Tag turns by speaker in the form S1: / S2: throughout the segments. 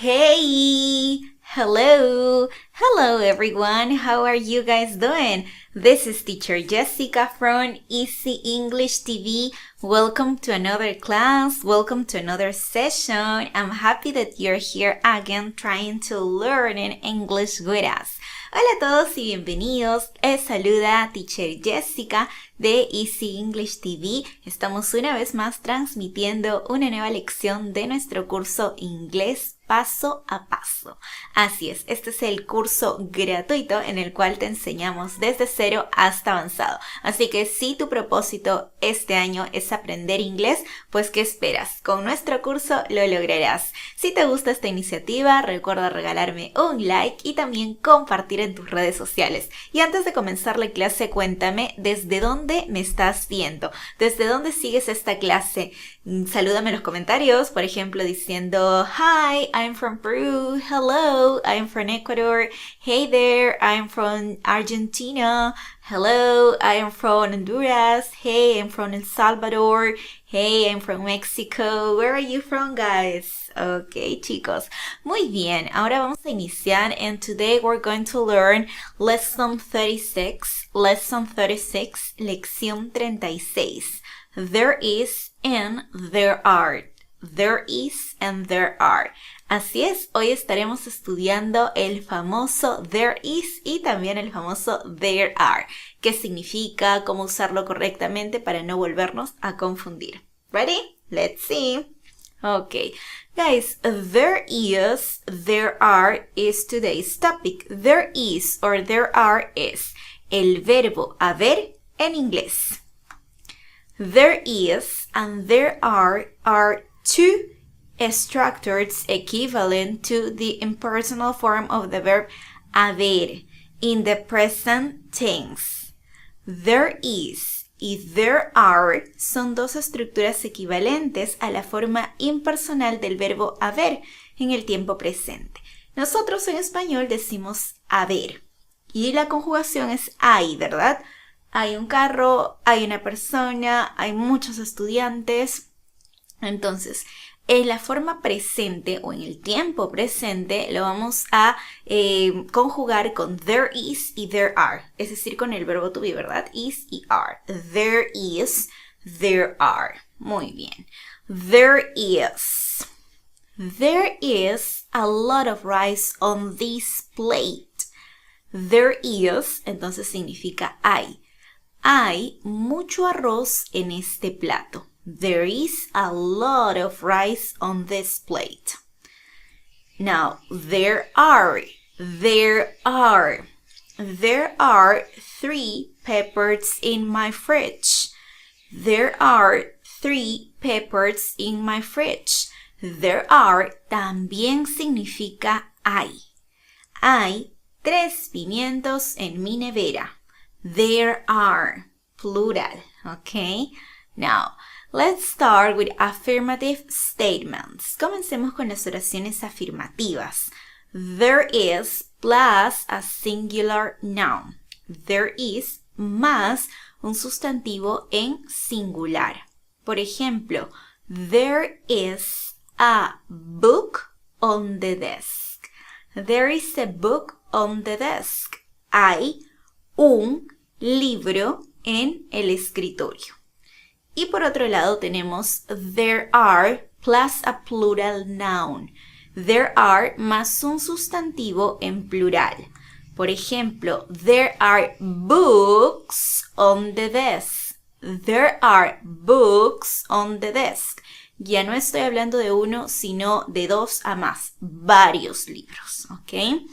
S1: Hey! Hello! Hello everyone! How are you guys doing? This is teacher Jessica from Easy English TV. Welcome to another class. Welcome to another session. I'm happy that you're here again trying to learn in English with us. Hola a todos y bienvenidos. Les saluda teacher Jessica de Easy English TV. Estamos una vez más transmitiendo una nueva lección de nuestro curso Inglés paso a paso. Así es, este es el curso gratuito en el cual te enseñamos desde cero hasta avanzado. Así que si tu propósito este año es aprender inglés, pues ¿qué esperas? Con nuestro curso lo lograrás. Si te gusta esta iniciativa, recuerda regalarme un like y también compartir en tus redes sociales. Y antes de comenzar la clase, cuéntame desde dónde me estás viendo, desde dónde sigues esta clase. Salúdame en los comentarios, por ejemplo, diciendo Hi, I'm from Peru. Hello, I'm from Ecuador. Hey there, I'm from Argentina. Hello, I'm from Honduras. Hey, I'm from El Salvador. Hey, I'm from Mexico. Where are you from, guys? Ok, chicos. Muy bien, ahora vamos a iniciar and today we're going to learn Lesson 36. Lesson 36, Lección 36. There is and there are. There is and there are. Así es, hoy estaremos estudiando el famoso there is y también el famoso there are. ¿Qué significa? ¿Cómo usarlo correctamente para no volvernos a confundir? Ready? Let's see. Okay, guys, there is, there are is today's topic. There is or there are es el verbo haber en inglés. There is and there are two structures equivalent to the impersonal form of the verb haber in the present tense. There is y there are son dos estructuras equivalentes a la forma impersonal del verbo haber en el tiempo presente. Nosotros en español decimos haber y la conjugación es hay, ¿verdad? Hay un carro, hay una persona, hay muchos estudiantes. Entonces, en la forma presente o en el tiempo presente lo vamos a conjugar con there is y there are. Es decir, con el verbo to be, ¿verdad? Is y are. There is, there are. Muy bien. There is. There is a lot of rice on this plate. There is, entonces significa hay. Hay mucho arroz en este plato. There is a lot of rice on this plate. Now, there are 3 peppers in my fridge. There are 3 peppers in my fridge. There are también significa hay. Hay 3 pimientos en mi nevera. There are, plural, okay? Now, let's start with affirmative statements. Comencemos con las oraciones afirmativas. There is plus a singular noun. There is más un sustantivo en singular. Por ejemplo, there is a book on the desk. There is a book on the desk. Hay un libro en el escritorio. Y por otro lado tenemos there are plus a plural noun. There are más un sustantivo en plural. Por ejemplo, there are books on the desk. There are books on the desk. Ya no estoy hablando de uno, sino de 2 a más. Varios libros, ¿ok?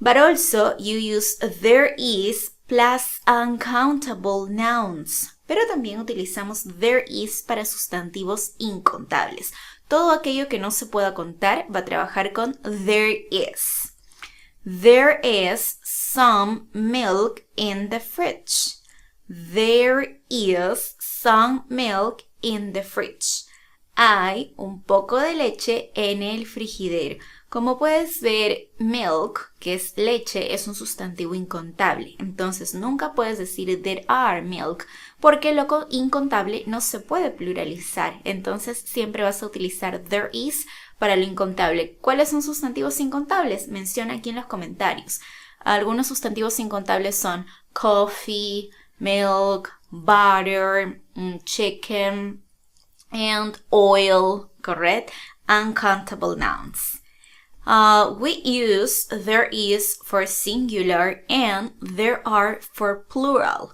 S1: But also you use there is plus uncountable nouns. Pero también utilizamos there is para sustantivos incontables. Todo aquello que no se pueda contar va a trabajar con there is. There is some milk in the fridge. There is some milk in the fridge. Hay un poco de leche en el frigidero. Como puedes ver, milk, que es leche, es un sustantivo incontable. Entonces, nunca puedes decir there are milk, porque lo incontable no se puede pluralizar. Entonces, siempre vas a utilizar there is para lo incontable. ¿Cuáles son sustantivos incontables? Menciona aquí en los comentarios. Algunos sustantivos incontables son coffee, milk, butter, chicken, and oil, correct? Uncountable nouns. We use there is for singular and there are for plural.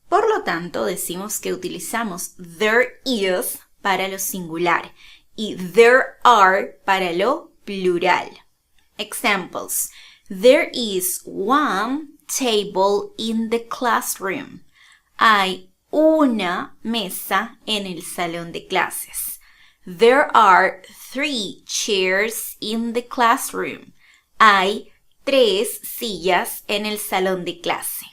S1: Por lo tanto, decimos que utilizamos there is para lo singular y there are para lo plural. Examples. There is one table in the classroom. Hay una mesa en el salón de clases. There are 3 chairs in the classroom. Hay 3 sillas en el salón de clase.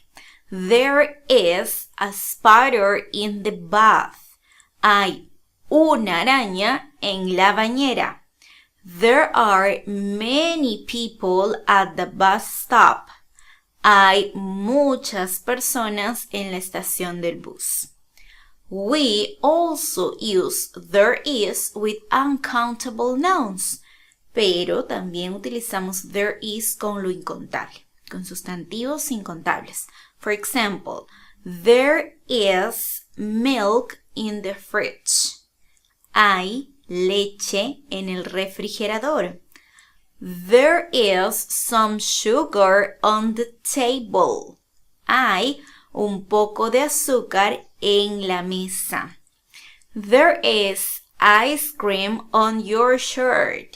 S1: There is a spider in the bath. Hay una araña en la bañera. There are many people at the bus stop. Hay muchas personas en la estación del bus. We also use there is with uncountable nouns, pero también utilizamos there is con lo incontable, con sustantivos incontables. For example, there is milk in the fridge. Hay leche en el refrigerador. There is some sugar on the table. Hay un poco de azúcar en la mesa. There is ice cream on your shirt.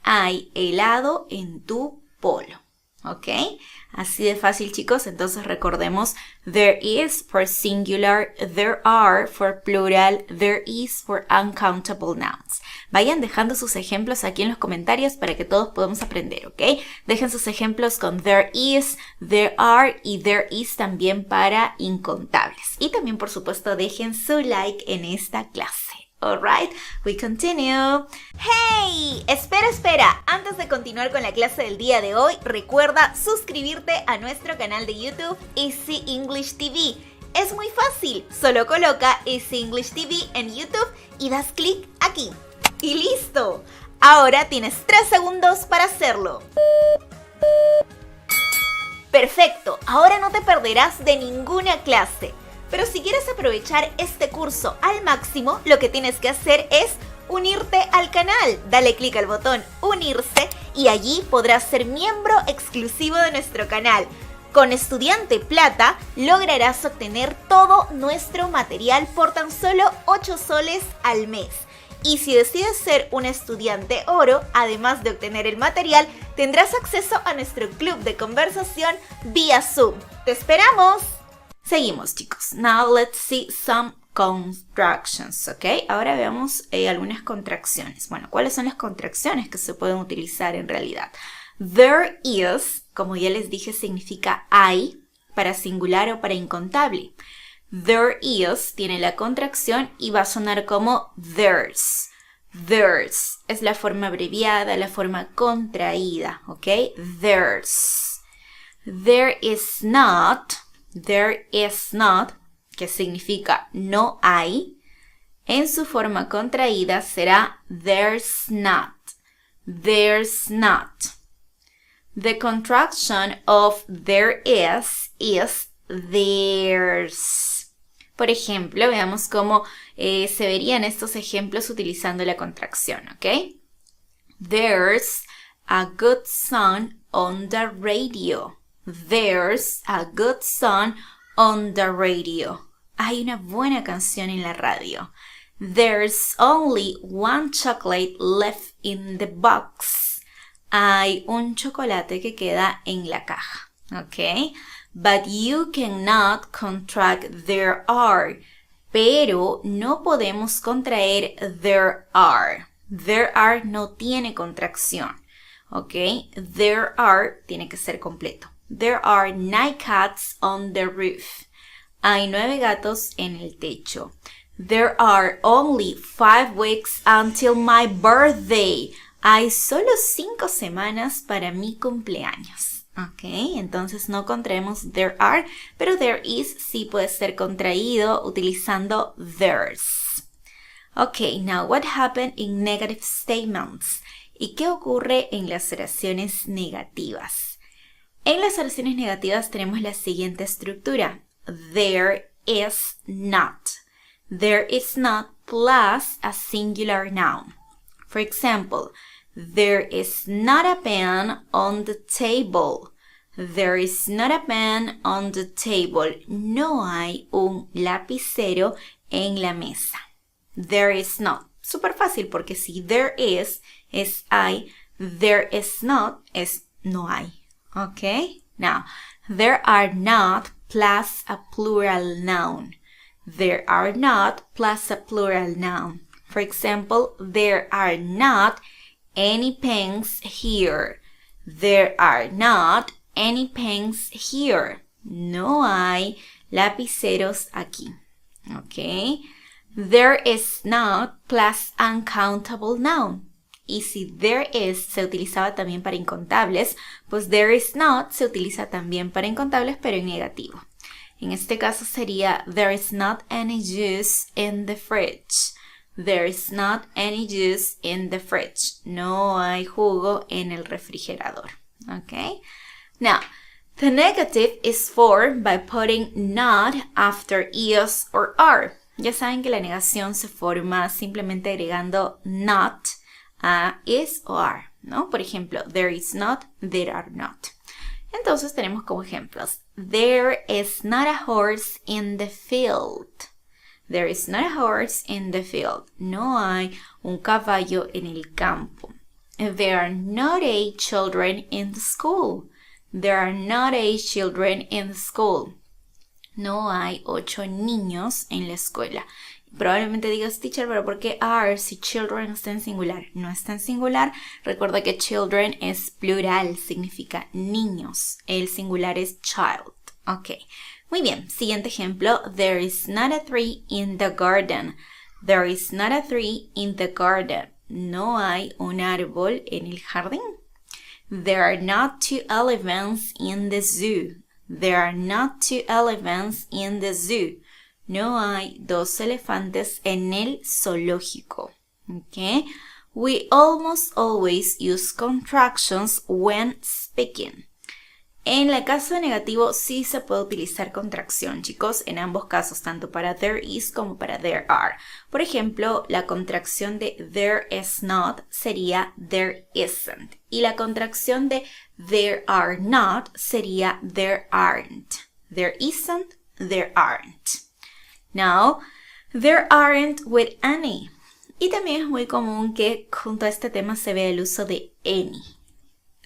S1: Hay helado en tu polo. ¿Ok? Así de fácil, chicos. Entonces recordemos, there is for singular, there are for plural, there is for uncountable nouns. Vayan dejando sus ejemplos aquí en los comentarios para que todos podamos aprender, ¿ok? Dejen sus ejemplos con there is, there are y there is también para incontables. Y también, por supuesto, dejen su like en esta clase. Alright, we continue. ¡Hey! Espera. Antes de continuar con la clase del día de hoy, recuerda suscribirte a nuestro canal de YouTube, Easy English TV. Es muy fácil, solo coloca Easy English TV en YouTube y das clic aquí. ¡Y listo! Ahora tienes 3 segundos para hacerlo. Perfecto, ahora no te perderás de ninguna clase. Pero si quieres aprovechar este curso al máximo, lo que tienes que hacer es unirte al canal. Dale clic al botón unirse y allí podrás ser miembro exclusivo de nuestro canal. Con Estudiante Plata lograrás obtener todo nuestro material por tan solo 8 soles al mes. Y si decides ser un estudiante oro, además de obtener el material, tendrás acceso a nuestro club de conversación vía Zoom. ¡Te esperamos! Seguimos, chicos. Now let's see some contractions, ¿ok? Ahora veamos algunas contracciones. Bueno, ¿cuáles son las contracciones que se pueden utilizar en realidad? There is, como ya les dije, significa hay para singular o para incontable. There is tiene la contracción y va a sonar como there's. There's es la forma abreviada, la forma contraída, ¿ok? There's. There is not, que significa no hay, en su forma contraída será there's not. There's not. The contraction of there is there's. Por ejemplo, veamos cómo se verían estos ejemplos utilizando la contracción, ¿ok? There's a good song on the radio. There's a good song on the radio. Hay una buena canción en la radio. There's only one chocolate left in the box. Hay un chocolate que queda en la caja. ¿Ok? But you cannot contract there are. Pero no podemos contraer there are. There are no tiene contracción. ¿Ok? There are tiene que ser completo. There are 9 cats on the roof. Hay 9 gatos en el techo. There are only 5 weeks until my birthday. Hay solo 5 semanas para mi cumpleaños. Ok, entonces no contraemos there are, pero there is sí puede ser contraído utilizando there's. Okay, now what happened in negative statements? ¿Y qué ocurre en las oraciones negativas? En las oraciones negativas tenemos la siguiente estructura. There is not. There is not plus a singular noun. For example, there is not a pen on the table. There is not a pen on the table. No hay un lapicero en la mesa. There is not. Súper fácil porque si there is es hay, there is not es no hay. Okay? Now, there are not plus a plural noun. There are not plus a plural noun. For example, there are not any pens here. There are not any pens here. No hay lapiceros aquí. Okay? There is not plus uncountable noun. Y si there is se utilizaba también para incontables, pues there is not se utiliza también para incontables, pero en negativo. En este caso sería there is not any juice in the fridge. There is not any juice in the fridge. No hay jugo en el refrigerador. Okay? Now, the negative is formed by putting not after is or are. Ya saben que la negación se forma simplemente agregando not a is o are, ¿no? Por ejemplo, there is not, there are not. Entonces tenemos como ejemplos. There is not a horse in the field. There is not a horse in the field. No hay un caballo en el campo. There are not 8 children in the school. There are not 8 children in the school. No hay 8 niños en la escuela. Probablemente digas, teacher, pero ¿por qué are si children está en singular? No está en singular. Recuerda que children es plural, significa niños. El singular es child. Ok. Muy bien. Siguiente ejemplo. There is not a tree in the garden. There is not a tree in the garden. No hay un árbol en el jardín. There are not 2 elephants in the zoo. There are not 2 elephants in the zoo. No hay 2 elefantes en el zoológico. Okay? We almost always use contractions when speaking. En el caso negativo sí se puede utilizar contracción, chicos, en ambos casos, tanto para there is como para there are. Por ejemplo, la contracción de there is not sería there isn't. Y la contracción de there are not sería there aren't. There isn't, there aren't. Now, there aren't with any. Y también es muy común que junto a este tema se vea el uso de any.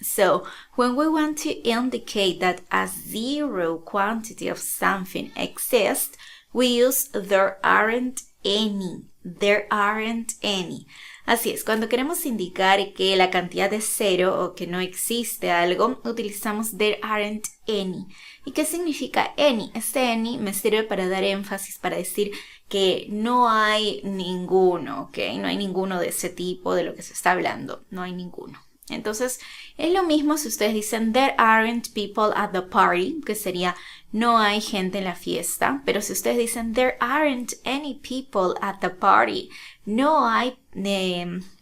S1: So, when we want to indicate that a zero quantity of something exists, we use there aren't any. There aren't any. Así es, cuando queremos indicar que la cantidad es 0 o que no existe algo, utilizamos there aren't any. ¿Y qué significa any? Este any me sirve para dar énfasis, para decir que no hay ninguno, ¿ok? No hay ninguno de ese tipo de lo que se está hablando. No hay ninguno. Entonces, es lo mismo si ustedes dicen there aren't people at the party, que sería no hay gente en la fiesta, pero si ustedes dicen there aren't any people at the party, no hay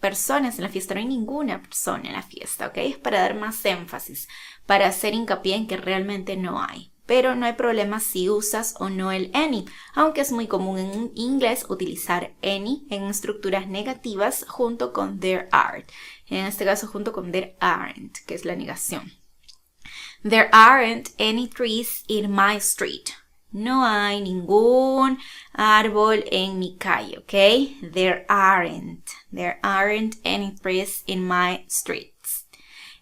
S1: personas en la fiesta, no hay ninguna persona en la fiesta, ¿ok? Es para dar más énfasis, para hacer hincapié en que realmente no hay. Pero no hay problema si usas o no el any, aunque es muy común en inglés utilizar any en estructuras negativas junto con there are. En este caso junto con there aren't, que es la negación. There aren't any trees in my street. No hay ningún árbol en mi calle, ¿ok? There aren't any trees in my streets.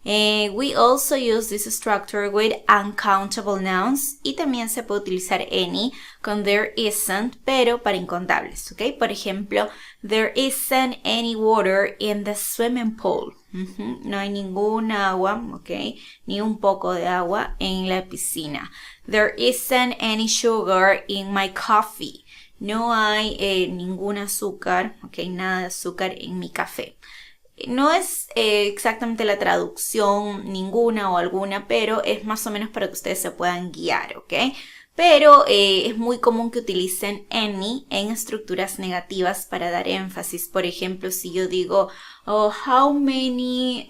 S1: We also use this structure with uncountable nouns y también se puede utilizar any con there isn't, pero para incontables, ¿ok? Por ejemplo, there isn't any water in the swimming pool. No hay ningún agua, ¿ok? Ni un poco de agua en la piscina. There isn't any sugar in my coffee. No hay ningún azúcar, ¿ok? Nada de azúcar en mi café. No es exactamente la traducción ninguna o alguna, pero es más o menos para que ustedes se puedan guiar, ¿ok? pero es muy común que utilicen any en estructuras negativas para dar énfasis. Por ejemplo, si yo digo, oh, how many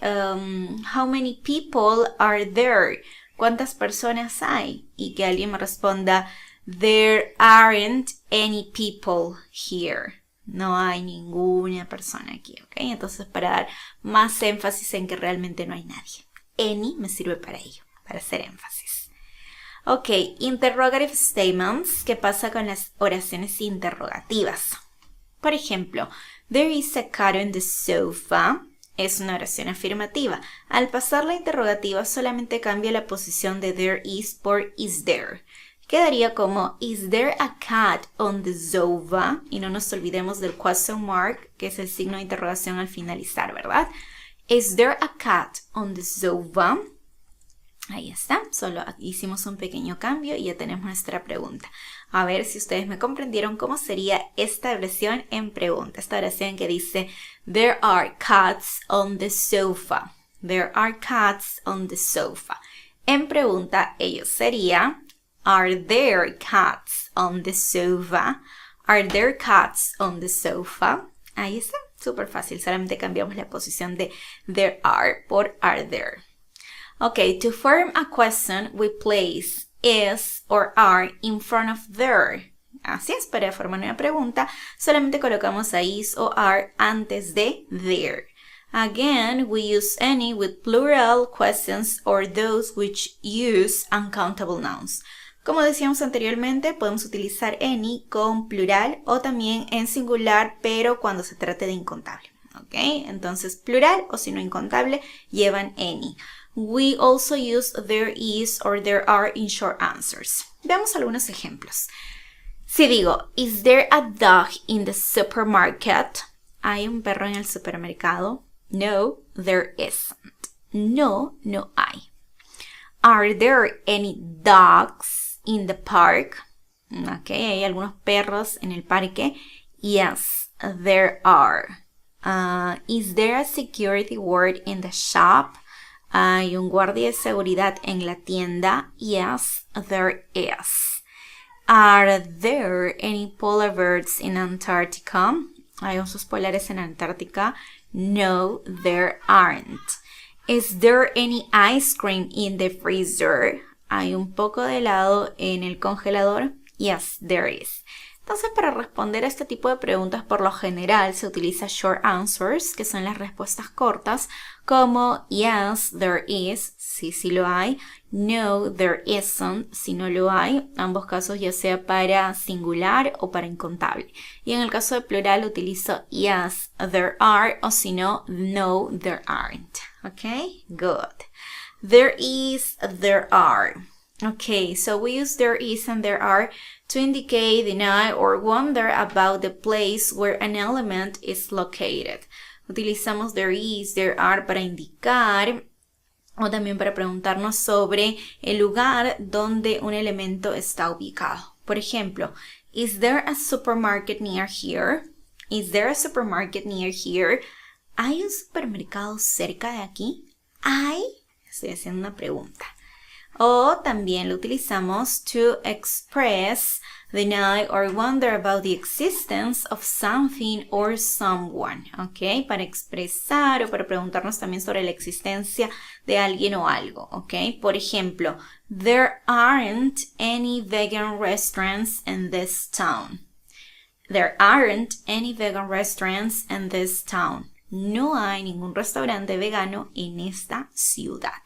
S1: people are there? ¿Cuántas personas hay? Y que alguien me responda, there aren't any people here. No hay ninguna persona aquí, ¿ok? Entonces, para dar más énfasis en que realmente no hay nadie. Any me sirve para ello, para hacer énfasis. Ok, interrogative statements. ¿Qué pasa con las oraciones interrogativas? Por ejemplo, there is a cat on the sofa. Es una oración afirmativa. Al pasar la interrogativa solamente cambia la posición de there is por is there. Quedaría como, is there a cat on the sofa? Y no nos olvidemos del question mark, que es el signo de interrogación al finalizar, ¿verdad? Is there a cat on the sofa? Ahí está, solo hicimos un pequeño cambio y ya tenemos nuestra pregunta. A ver si ustedes me comprendieron cómo sería esta oración en pregunta. Esta oración que dice, there are cats on the sofa. There are cats on the sofa. En pregunta, ello sería, are there cats on the sofa? Are there cats on the sofa? Ahí está, súper fácil. Solamente cambiamos la posición de there are por are there. Okay, to form a question, we place is or are in front of there. Así es, para formar una pregunta, solamente colocamos a is o are antes de there. Again, we use any with plural questions or those which use uncountable nouns. Como decíamos anteriormente, podemos utilizar any con plural o también en singular, pero cuando se trate de incontable. ¿Ok? Entonces, plural o si no incontable, llevan any. We also use there is or there are in short answers. Veamos algunos ejemplos. Si digo, is there a dog in the supermarket? ¿Hay un perro en el supermercado? No, there isn't. No, no hay. Are there any dogs in the park? Ok, ¿hay algunos perros en el parque? Yes, there are. Is there a security guard in the shop? ¿Hay un guardia de seguridad en la tienda? Yes, there is. Are there any polar bears in Antarctica? ¿Hay osos polares en Antártica? No, there aren't. Is there any ice cream in the freezer? ¿Hay un poco de helado en el congelador? Yes, there is. Entonces, para responder a este tipo de preguntas, por lo general se utiliza short answers, que son las respuestas cortas, como yes, there is, sí, sí lo hay, no, there isn't, si no lo hay, ambos casos ya sea para singular o para incontable. Y en el caso de plural utilizo yes, there are, o si no, no, there aren't. Okay, good. There is, there are. Okay, so we use there is and there are to indicate, deny, or wonder about the place where an element is located. Utilizamos there is, there are para indicar o también para preguntarnos sobre el lugar donde un elemento está ubicado. Por ejemplo, is there a supermarket near here? Is there a supermarket near here? ¿Hay un supermercado cerca de aquí? ¿Hay? Estoy haciendo una pregunta. O también lo utilizamos to express, deny or wonder about the existence of something or someone, ¿ok? Para expresar o para preguntarnos también sobre la existencia de alguien o algo, ¿ok? Por ejemplo, there aren't any vegan restaurants in this town. There aren't any vegan restaurants in this town. No hay ningún restaurante vegano en esta ciudad.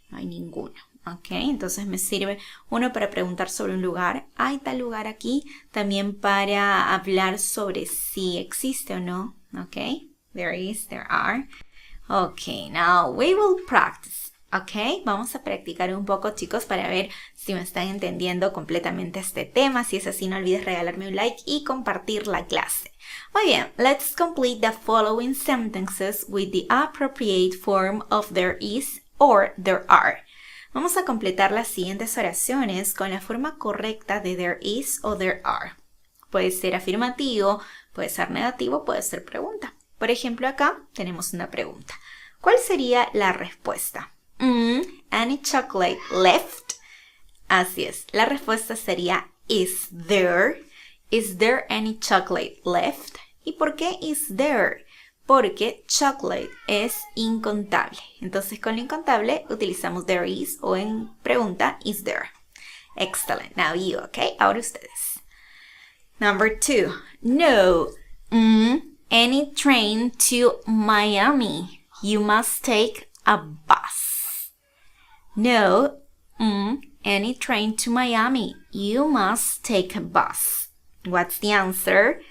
S1: No hay ninguno. Ok, entonces me sirve uno para preguntar sobre un lugar. ¿Hay tal lugar aquí? También para hablar sobre si existe o no. Ok, there is, there are. Ok, now we will practice. Ok, vamos a practicar un poco, chicos, para ver si me están entendiendo completamente este tema. Si es así, no olvides regalarme un like y compartir la clase. Muy bien, let's complete the following sentences with the appropriate form of there is or there are. Vamos a completar las siguientes oraciones con la forma correcta de there is o there are. Puede ser afirmativo, puede ser negativo, puede ser pregunta. Por ejemplo, acá tenemos una pregunta. ¿Cuál sería la respuesta? Any chocolate left? Así es. La respuesta sería is there any chocolate left? ¿Y por qué is there? Porque chocolate es incontable. Entonces con lo incontable utilizamos there is o en pregunta is there. Excellent. Now you, okay? Ahora ustedes. Number 2. No. Any train to Miami. You must take a bus. No. Any train to Miami. You must take a bus. What's the answer?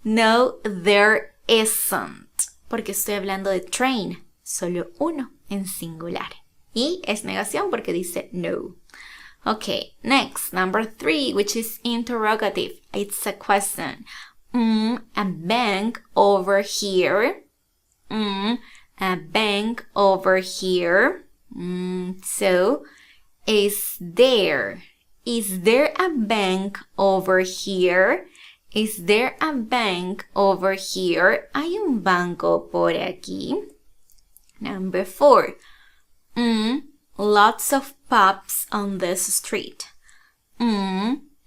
S1: No, there isn't. Porque estoy hablando de train. Solo uno en singular. Y es negación porque dice no. Okay, next, number 3, which is interrogative. It's a question. A bank over here. A bank over here. So, is there a bank over here? Is there a bank over here? ¿Hay un banco por aquí? Number 4. Lots of pubs on this street.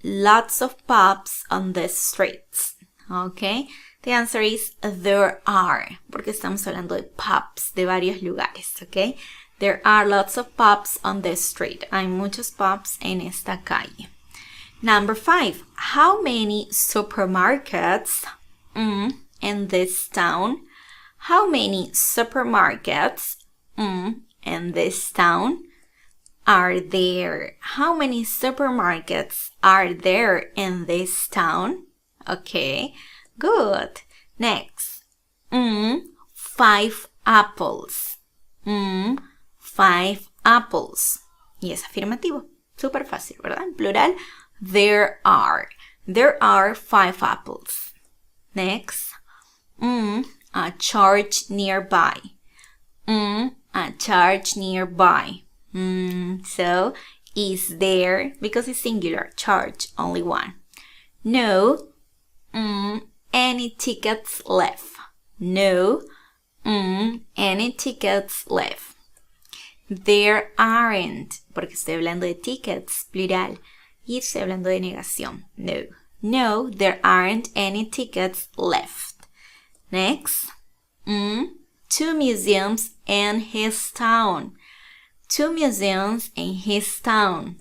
S1: Lots of pubs on this street. Okay. The answer is there are. Porque estamos hablando de pubs, de varios lugares. Okay. There are lots of pubs on this street. Hay muchos pubs en esta calle. Number 5. How many supermarkets in this town? How many supermarkets in this town are there? How many supermarkets are there in this town? Okay, good. Next. 5 apples. 5 apples. Y es afirmativo. Súper fácil, ¿verdad? En plural. There are 5 apples. Next. A church nearby. A church nearby. So, is there, because it's singular, church, only one. No. Any tickets left. No. Any tickets left. There aren't, porque estoy hablando de tickets, plural. Y estoy hablando de negación. No. No, there aren't any tickets left. Next. 2 museums in his town. 2 museums in his town.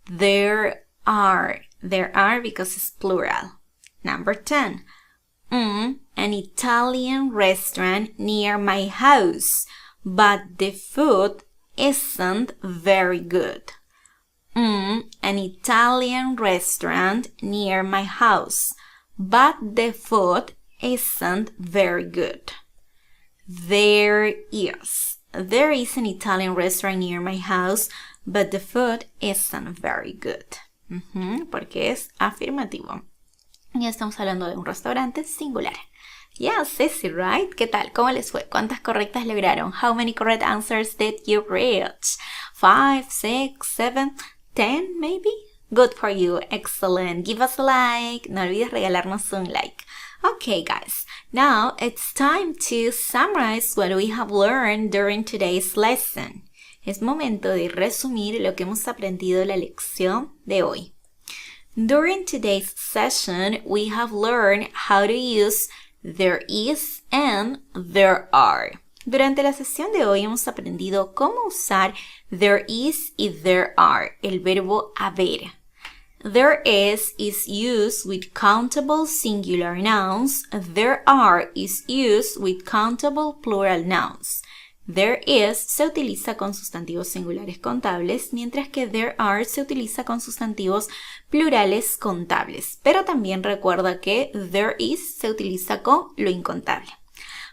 S1: There are because it's plural. Number 10. An Italian restaurant near my house, but the food isn't very good. An Italian restaurant near my house, but the food isn't very good. There is an Italian restaurant near my house, but the food isn't very good. Porque es afirmativo. Ya estamos hablando de un restaurante singular. Yes, easy, right? ¿Qué tal? ¿Cómo les fue? ¿Cuántas correctas lograron? How many correct answers did you reach? 5, 6, 7, 10 maybe? Good for you. Excellent. Give us a like. No olvides regalarnos un like. Okay, guys. Now it's time to summarize what we have learned during today's lesson. Es momento de resumir lo que hemos aprendido en la lección de hoy. During today's session, we have learned how to use there is and there are. Durante la sesión de hoy hemos aprendido cómo usar there is y there are, el verbo haber. There is used with countable singular nouns. There are is used with countable plural nouns. There is se utiliza con sustantivos singulares contables, mientras que there are se utiliza con sustantivos plurales contables. Pero también recuerda que there is se utiliza con lo incontable.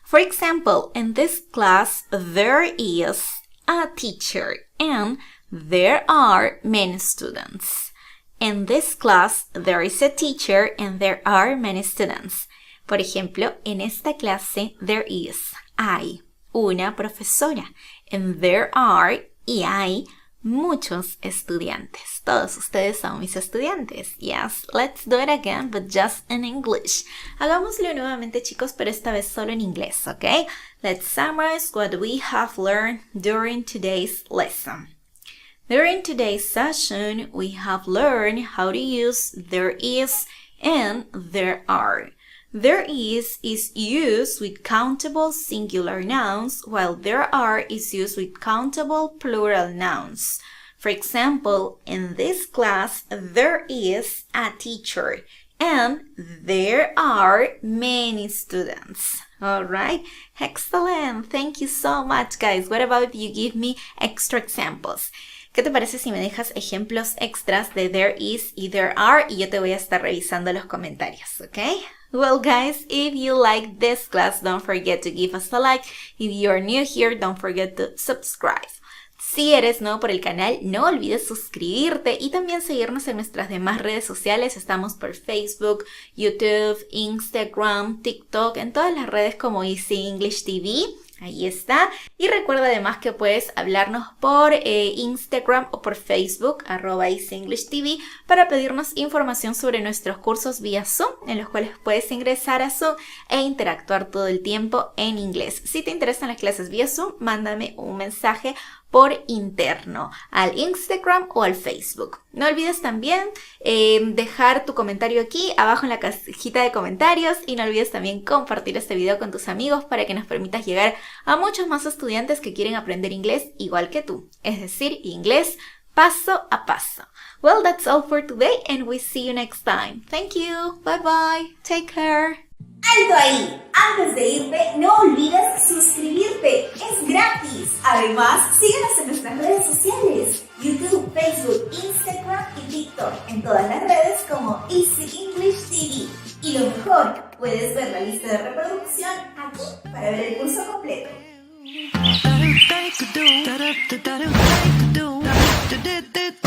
S1: For example, in this class, there is a teacher and there are many students. In this class, there is a teacher and there are many students. Por ejemplo, en esta clase, there is, hay una profesora. And there are, y hay muchos estudiantes. Todos ustedes son mis estudiantes. Yes, let's do it again, but just in English. Hagámoslo nuevamente, chicos, pero esta vez solo en inglés, ¿ok? Let's summarize what we have learned during today's lesson. During today's session, we have learned how to use there is and there are. There is used with countable singular nouns, while there are is used with countable plural nouns. For example, in this class, there is a teacher and there are many students. All right, excellent. Thank you so much, guys. What about if you give me extra examples? ¿Qué te parece si me dejas ejemplos extras de there is y there are? Y yo te voy a estar revisando los comentarios, ¿ok? Well, guys, if you like this class, don't forget to give us a like. If you're new here, don't forget to subscribe. Si eres nuevo por el canal, no olvides suscribirte y también seguirnos en nuestras demás redes sociales. Estamos por Facebook, YouTube, Instagram, TikTok, en todas las redes como Easy English TV. Ahí está. Y recuerda además que puedes hablarnos por Instagram o por Facebook, @EasyEnglishTV, para pedirnos información sobre nuestros cursos vía Zoom, en los cuales puedes ingresar a Zoom e interactuar todo el tiempo en inglés. Si te interesan las clases vía Zoom, mándame un mensaje por interno al Instagram o al Facebook. No olvides también dejar tu comentario aquí abajo en la cajita de comentarios y no olvides también compartir este video con tus amigos para que nos permitas llegar a muchos más estudiantes que quieren aprender inglés igual que tú, es decir, inglés paso a paso. Well, that's all for today and we see you next time. Thank you. Bye bye. Take care.
S2: ¡Alto ahí! Antes de irte, no olvides suscribirte. Es gratis. Además, síguenos en nuestras redes sociales. YouTube, Facebook, Instagram y TikTok. En todas las redes como Easy English TV. Y lo mejor, puedes ver la lista de reproducción aquí para ver el curso completo.